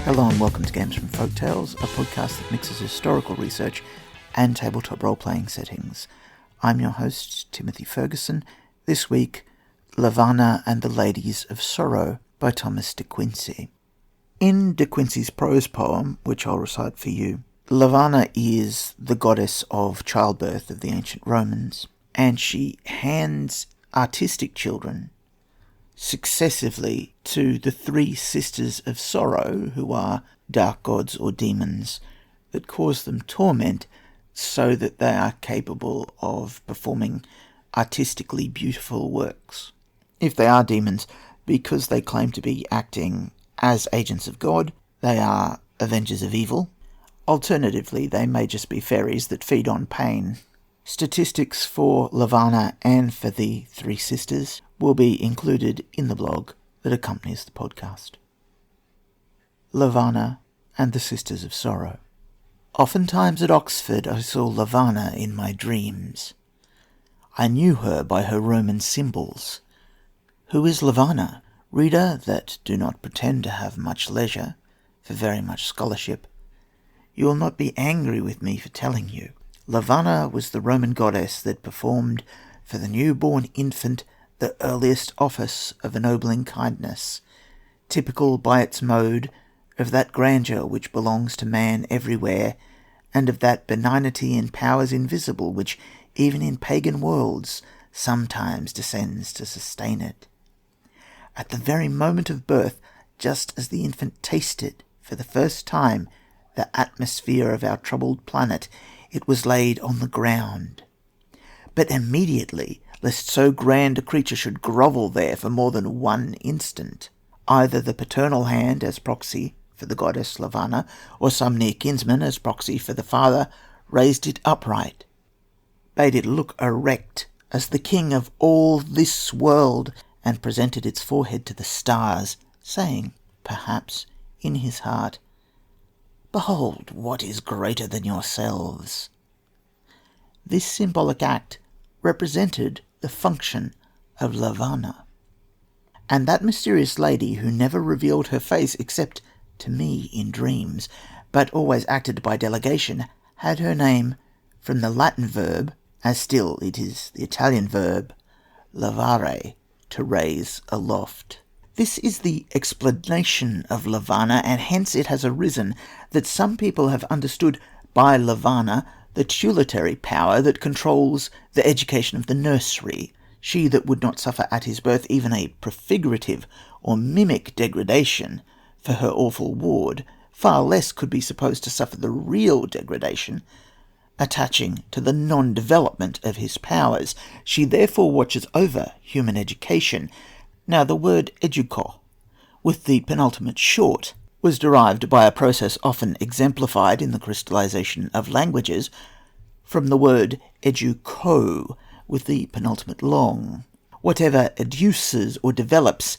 Hello and welcome to Games from Folktales, a podcast that mixes historical research and tabletop role-playing settings. I'm your host, Timothy Ferguson. This week, Levanna and the Ladies of Sorrow by Thomas de Quincey. In de Quincey's prose poem, which I'll recite for you, Levanna is the goddess of childbirth of the ancient Romans, and she hands artistic children successively to the three sisters of sorrow, who are dark gods or demons that cause them torment so that they are capable of performing artistically beautiful works. If they are demons, because they claim to be acting as agents of God, they are avengers of evil. Alternatively, they may just be fairies that feed on pain. Statistics for Levanna and for the three sisters will be included in the blog that accompanies the podcast. Levanna and the Sisters of Sorrow. Oftentimes at Oxford I saw Levanna in my dreams. I knew her by her Roman symbols. Who is Levanna? Reader that do not pretend to have much leisure for very much scholarship, you will not be angry with me for telling you. Levanna was the Roman goddess that performed for the newborn infant the earliest office of ennobling kindness, typical by its mode of that grandeur which belongs to man everywhere, and of that benignity in powers invisible which, even in pagan worlds, sometimes descends to sustain it. At the very moment of birth, just as the infant tasted for the first time the atmosphere of our troubled planet, it was laid on the ground. But immediately, lest so grand a creature should grovel there for more than one instant, either the paternal hand as proxy for the goddess Levanna, or some near kinsman as proxy for the father, raised it upright, bade it look erect as the king of all this world, and presented its forehead to the stars, saying, perhaps, in his heart, "Behold, what is greater than yourselves?" This symbolic act represented the function of Levanna. And that mysterious lady, who never revealed her face except to me in dreams, but always acted by delegation, had her name from the Latin verb, as still it is the Italian verb, levare, to raise aloft. This is the explanation of Levanna, and hence it has arisen that some people have understood by Levanna the tutelary power that controls the education of the nursery, she that would not suffer at his birth even a prefigurative or mimic degradation for her awful ward, far less could be supposed to suffer the real degradation attaching to the non-development of his powers. She therefore watches over human education. Now the word educo, with the penultimate short, was derived by a process often exemplified in the crystallization of languages from the word educo, with the penultimate long. Whatever educes or develops,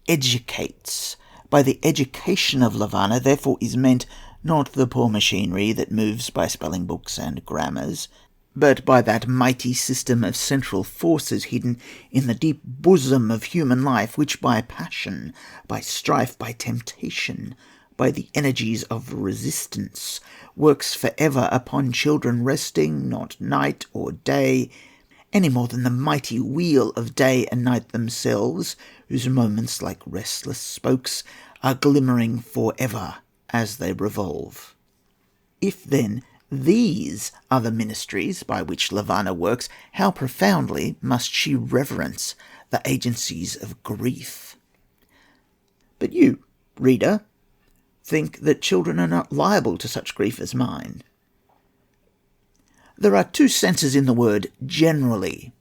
educates. By the education of Levanna, therefore, is meant not the poor machinery that moves by spelling books and grammars, but by that mighty system of central forces hidden in the deep bosom of human life, which by passion, by strife, by temptation, by the energies of resistance, works forever upon children, resting not night or day, any more than the mighty wheel of day and night themselves, whose moments, like restless spokes, are glimmering forever as they revolve. If, then, these are the ministries by which Levanna works, how profoundly must she reverence the agencies of grief. But you, reader, think that children are not liable to such grief as mine. There are two senses in the word generally.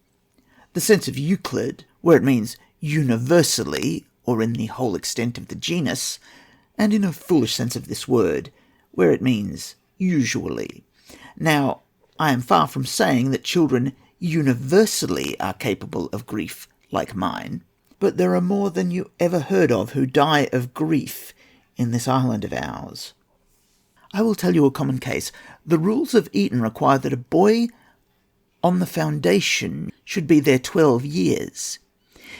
The sense of Euclid, where it means universally, or in the whole extent of the genus, and in a foolish sense of this word, where it means usually. Now, I am far from saying that children universally are capable of grief like mine, but there are more than you ever heard of who die of grief in this island of ours. I will tell you a common case. The rules of Eton require that a boy on the foundation should be there 12 years.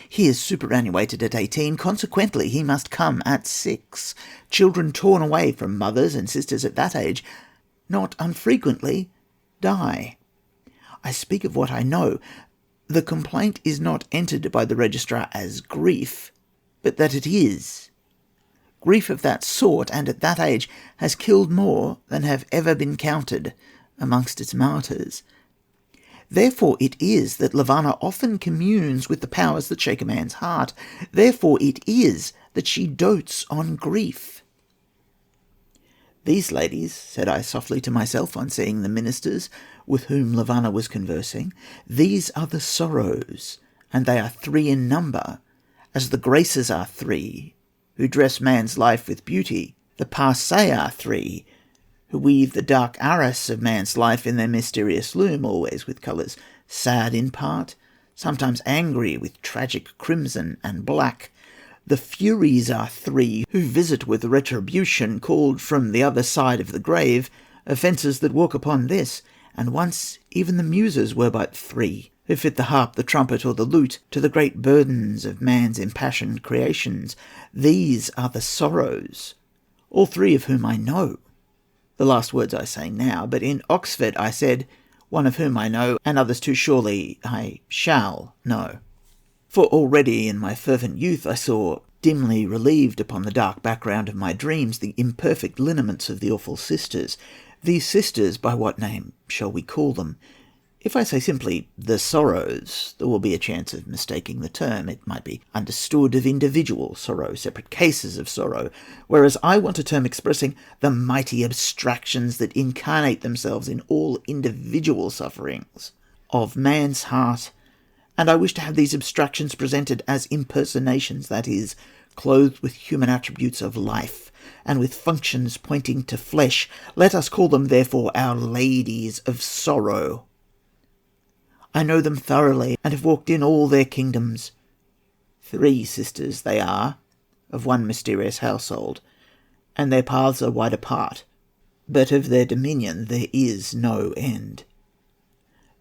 He is superannuated at 18, consequently he must come at 6. Children torn away from mothers and sisters at that age not unfrequently die. I speak of what I know. The complaint is not entered by the registrar as grief, but that it is. Grief of that sort, and at that age, has killed more than have ever been counted amongst its martyrs. Therefore it is that Levanna often communes with the powers that shake a man's heart. Therefore it is that she dotes on grief. These ladies, said I softly to myself on seeing the ministers with whom Levanna was conversing, these are the sorrows, and they are 3 in number, as the graces are 3, who dress man's life with beauty. The passés are 3, who weave the dark arras of man's life in their mysterious loom, always with colours sad in part, sometimes angry with tragic crimson and black. The Furies are 3, who visit with retribution, called from the other side of the grave, offences that walk upon this, and once even the Muses were but 3, who fit the harp, the trumpet, or the lute, to the great burdens of man's impassioned creations. These are the sorrows, all 3 of whom I know. The last words I say now, but in Oxford I said, one of whom I know, and others too surely I shall know. For already in my fervent youth I saw, dimly relieved upon the dark background of my dreams, the imperfect lineaments of the awful sisters. These sisters, by what name shall we call them? If I say simply the sorrows, there will be a chance of mistaking the term. It might be understood of individual sorrow, separate cases of sorrow, whereas I want a term expressing the mighty abstractions that incarnate themselves in all individual sufferings of man's heart, and I wish to have these abstractions presented as impersonations, that is, clothed with human attributes of life, and with functions pointing to flesh. Let us call them, therefore, our ladies of sorrow. I know them thoroughly, and have walked in all their kingdoms. 3 sisters they are, of one mysterious household, and their paths are wide apart, but of their dominion there is no end.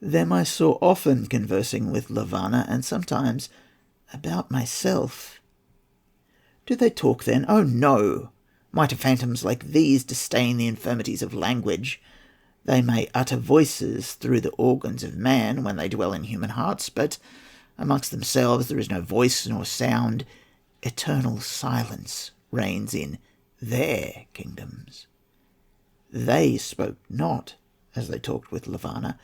Them I saw often conversing with Levanna, and sometimes about myself. Do they talk then? Oh no! Might phantoms like these disdain the infirmities of language? They may utter voices through the organs of man when they dwell in human hearts, but amongst themselves there is no voice nor sound. Eternal silence reigns in their kingdoms. They spoke not as they talked with Levanna.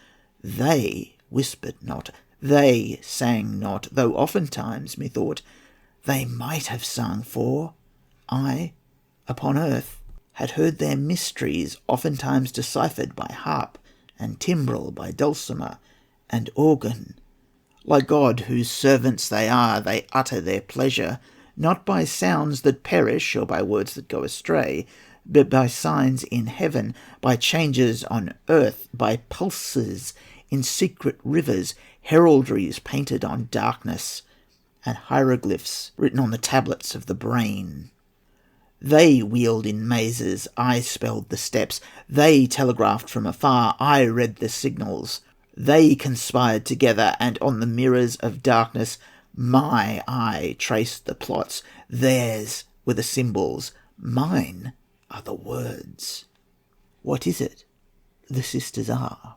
They whispered not, they sang not, though oftentimes, methought, they might have sung, for I, upon earth, had heard their mysteries oftentimes deciphered by harp and timbrel, by dulcimer and organ. Like God, whose servants they are, they utter their pleasure, not by sounds that perish or by words that go astray, but by signs in heaven, by changes on earth, by pulses in secret rivers, heraldries painted on darkness, and hieroglyphs written on the tablets of the brain. They wheeled in mazes, I spelled the steps. They telegraphed from afar, I read the signals. They conspired together, and on the mirrors of darkness my eye traced the plots. Theirs were the symbols, mine are the words. What is it the sisters are?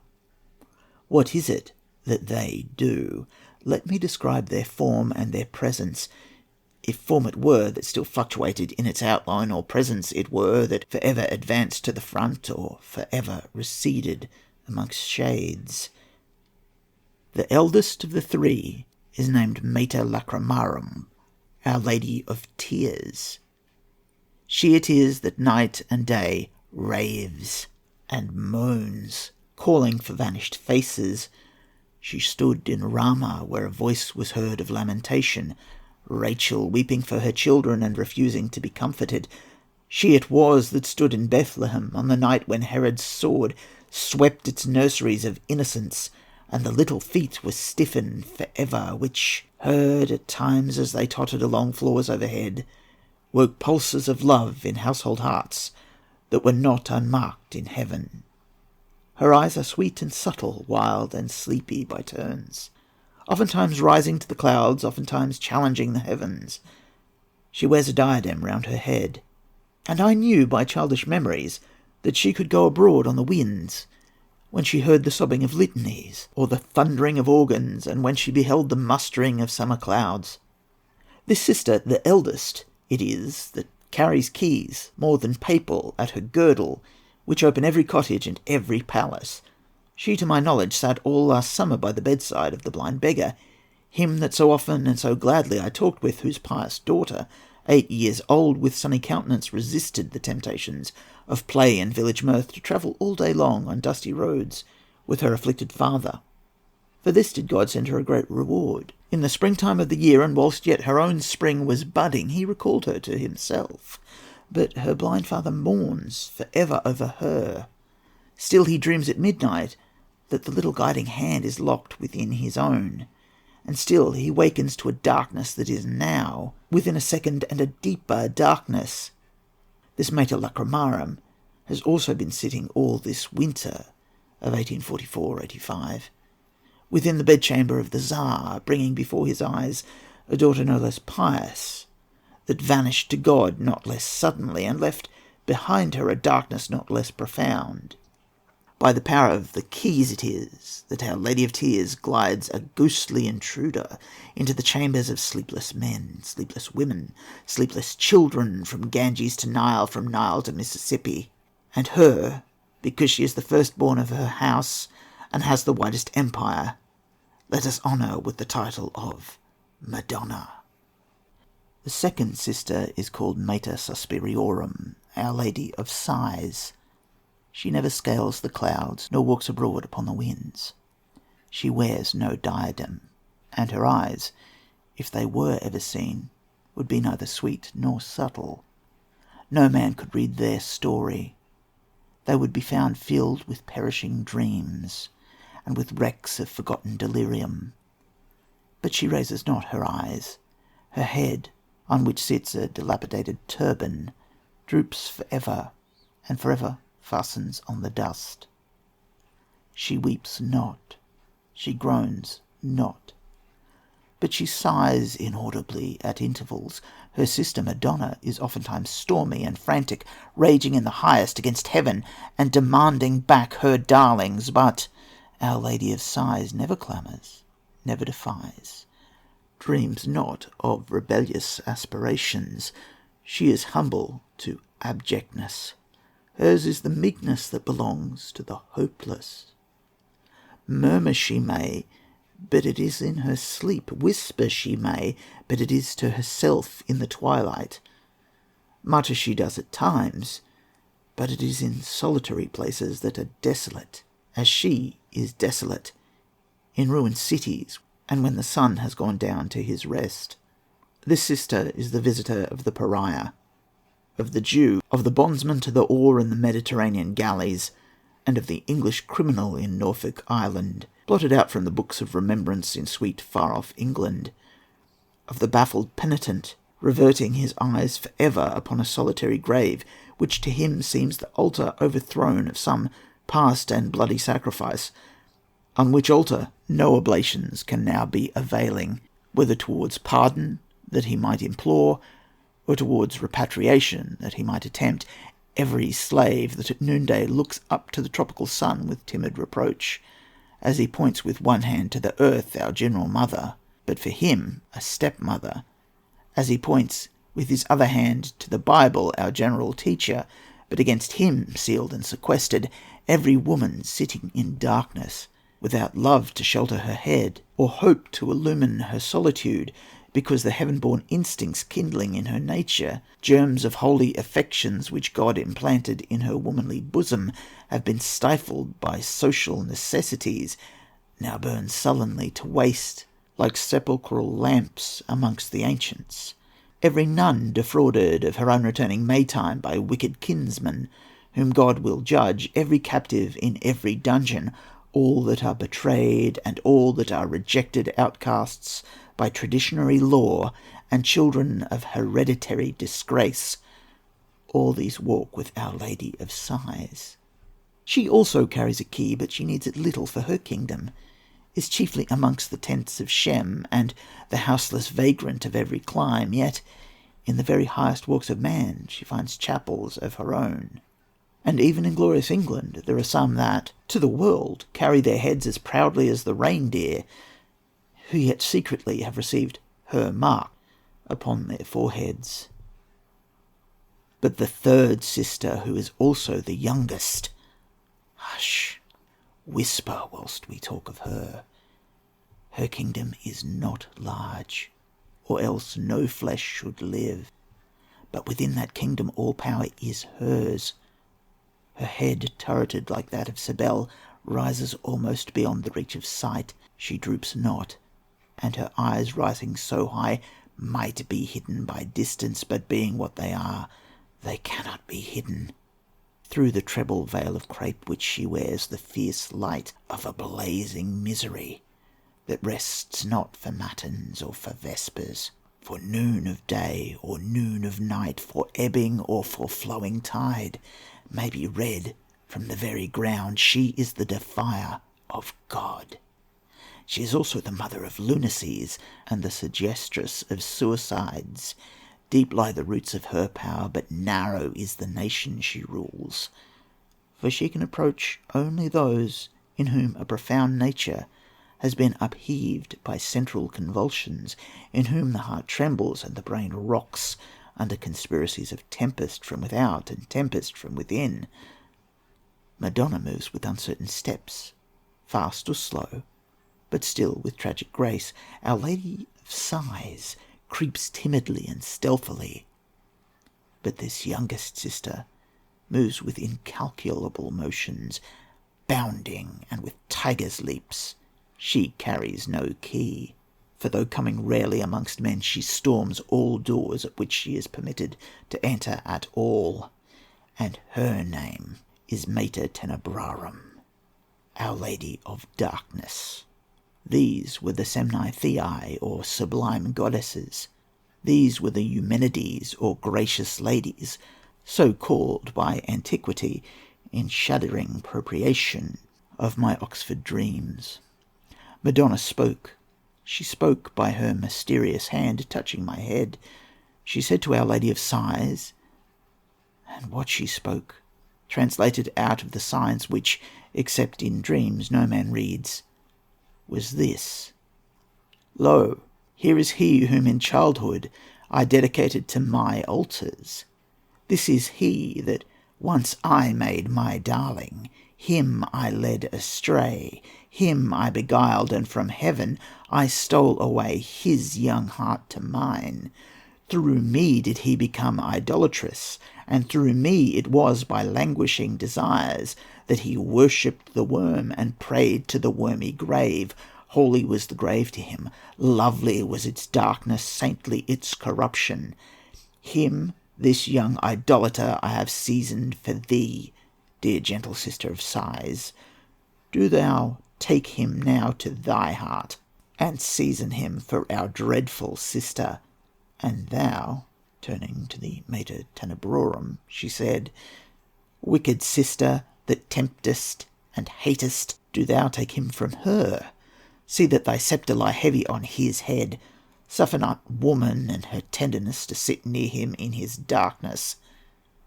What is it that they do? Let me describe their form and their presence, if form it were that still fluctuated in its outline, or presence it were that forever advanced to the front, or forever receded amongst shades. The eldest of the 3 is named Mater Lacrimarum, Our Lady of Tears. She it is that night and day raves and moans, calling for vanished faces. She stood in Ramah, where a voice was heard of lamentation, Rachel weeping for her children and refusing to be comforted. She it was that stood in Bethlehem on the night when Herod's sword swept its nurseries of innocence, and the little feet were stiffened for ever, which, heard at times as they tottered along floors overhead, woke pulses of love in household hearts that were not unmarked in heaven. Her eyes are sweet and subtle, wild and sleepy by turns. oftentimes rising to the clouds, oftentimes challenging the heavens. She wears a diadem round her head, and I knew by childish memories that she could go abroad on the winds, when she heard the sobbing of litanies, or the thundering of organs, and when she beheld the mustering of summer clouds. This sister, the eldest, it is that carries keys, more than papal, at her girdle, which open every cottage and every palace. She, to my knowledge, sat all last summer by the bedside of the blind beggar, him that so often and so gladly I talked with, whose pious daughter, 8 years old, with sunny countenance, resisted the temptations of play and village mirth to travel all day long on dusty roads with her afflicted father. For this did God send her a great reward. In the springtime of the year, and whilst yet her own spring was budding, he recalled her to himself. But her blind father mourns for ever over her. Still he dreams at midnight that the little guiding hand is locked within his own, and still he wakens to a darkness that is now within a second, and a deeper darkness. This Mater Lacrimarum has also been sitting all this winter of 1844-85 within the bedchamber of the Tsar, bringing before his eyes a daughter no less pious, that vanished to God not less suddenly, and left behind her a darkness not less profound. By the power of the keys it is that Our Lady of Tears glides a ghostly intruder into the chambers of sleepless men, sleepless women, sleepless children, from Ganges to Nile, from Nile to Mississippi. And her, because she is the firstborn of her house and has the widest empire, let us honour with the title of Madonna. The second sister is called Mater Suspiriorum, Our Lady of Sighs. She never scales the clouds, nor walks abroad upon the winds. She wears no diadem, and her eyes, if they were ever seen, would be neither sweet nor subtle. No man could read their story. They would be found filled with perishing dreams, and with wrecks of forgotten delirium. But she raises not her eyes. Her head, on which sits a dilapidated turban, droops forever, and forever fastens on the dust. She weeps not, she groans not, but she sighs inaudibly at intervals. Her sister Madonna is oftentimes stormy and frantic, raging in the highest against heaven, and demanding back her darlings. But Our Lady of Sighs never clamours, never defies, dreams not of rebellious aspirations. She is humble to abjectness. Hers is the meekness that belongs to the hopeless. Murmur she may, but it is in her sleep. Whisper she may, but it is to herself in the twilight. Mutter she does at times, but it is in solitary places that are desolate, as she is desolate in ruined cities, and when the sun has gone down to his rest. This sister is the visitor of the pariah, of the Jew, of the bondsman to the oar in the Mediterranean galleys, and of the English criminal in Norfolk Island, blotted out from the books of remembrance in sweet far-off England, of the baffled penitent, reverting his eyes for ever upon a solitary grave, which to him seems the altar overthrown of some past and bloody sacrifice, on which altar no oblations can now be availing, whether towards pardon that he might implore, or towards repatriation that he might attempt. Every slave that at noonday looks up to the tropical sun with timid reproach, as he points with one hand to the earth, our general mother, but for him a stepmother, as he points with his other hand to the Bible, our general teacher, but against him sealed and sequestered, every woman sitting in darkness, without love to shelter her head, or hope to illumine her solitude, because the heaven-born instincts kindling in her nature, germs of holy affections which God implanted in her womanly bosom, have been stifled by social necessities, now burn sullenly to waste, like sepulchral lamps amongst the ancients. Every nun defrauded of her unreturning Maytime by wicked kinsmen, whom God will judge, every captive in every dungeon, all that are betrayed, and all that are rejected outcasts by traditionary law, and children of hereditary disgrace, all these walk with Our Lady of Sighs. She also carries a key, but she needs it little for her kingdom. is chiefly amongst the tents of Shem, and the houseless vagrant of every clime, yet in the very highest walks of man she finds chapels of her own. And even in glorious England there are some that, to the world, carry their heads as proudly as the reindeer, who yet secretly have received her mark upon their foreheads. But the third sister, who is also the youngest, hush, whisper whilst we talk of her. Her kingdom is not large, or else no flesh should live. But within that kingdom all power is hers. Her head, turreted like that of Cybele, rises almost beyond the reach of sight. She droops not, and her eyes, rising so high, might be hidden by distance, but being what they are, they cannot be hidden. Through the treble veil of crape which she wears, the fierce light of a blazing misery that rests not for matins or for vespers, for noon of day or noon of night, for ebbing or for flowing tide, may be read from the very ground. She is the defier of God. She is also the mother of lunacies and the suggestress of suicides. Deep lie the roots of her power, but narrow is the nation she rules. For she can approach only those in whom a profound nature has been upheaved by central convulsions, in whom the heart trembles and the brain rocks under conspiracies of tempest from without and tempest from within. Madonna moves with uncertain steps, fast or slow, but still with tragic grace. Our Lady of Sighs creeps timidly and stealthily. But this youngest sister moves with incalculable motions, bounding and with tiger's leaps. She carries no key, for though coming rarely amongst men, she storms all doors at which she is permitted to enter at all, and her name is Mater Tenebrarum, Our Lady of Darkness. These were the Semnai or sublime goddesses. These were the Eumenides, or gracious ladies, so called by antiquity, in shuddering appropriation of my Oxford dreams. Madonna spoke. She spoke by her mysterious hand touching my head. She said to Our Lady of Sighs, and what she spoke, translated out of the signs which, except in dreams, no man reads, was this: Lo, here is he whom in childhood I dedicated to my altars. This is he that once I made my darling. Him I led astray, him I beguiled, and from heaven I stole away his young heart to mine. Through me did he become idolatrous, and through me it was by languishing desires that he worshipped the worm and prayed to the wormy grave. Holy was the grave to him, lovely was its darkness, saintly its corruption. Him, this young idolater, I have seasoned for thee, dear gentle sister of sighs. Do thou take him now to thy heart, and season him for our dreadful sister. And thou, turning to the Mater Tenebrarum, she said, wicked sister that temptest and hatest, do thou take him from her. See that thy sceptre lie heavy on his head. Suffer not woman and her tenderness to sit near him in his darkness.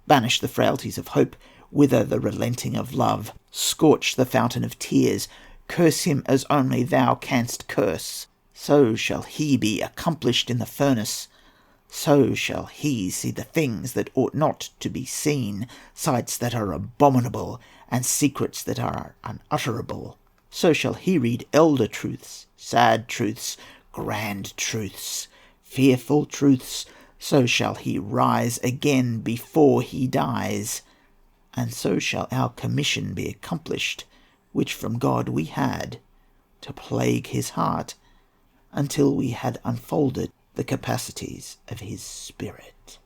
Banish the frailties of hope, wither the relenting of love, scorch the fountain of tears, curse him as only thou canst curse. So shall he be accomplished in the furnace. So shall he see the things that ought not to be seen, sights that are abominable, and secrets that are unutterable. So shall he read elder truths, sad truths, grand truths, fearful truths. So shall he rise again before he dies. And so shall our commission be accomplished, which from God we had, to plague his heart, until we had unfolded the capacities of his spirit.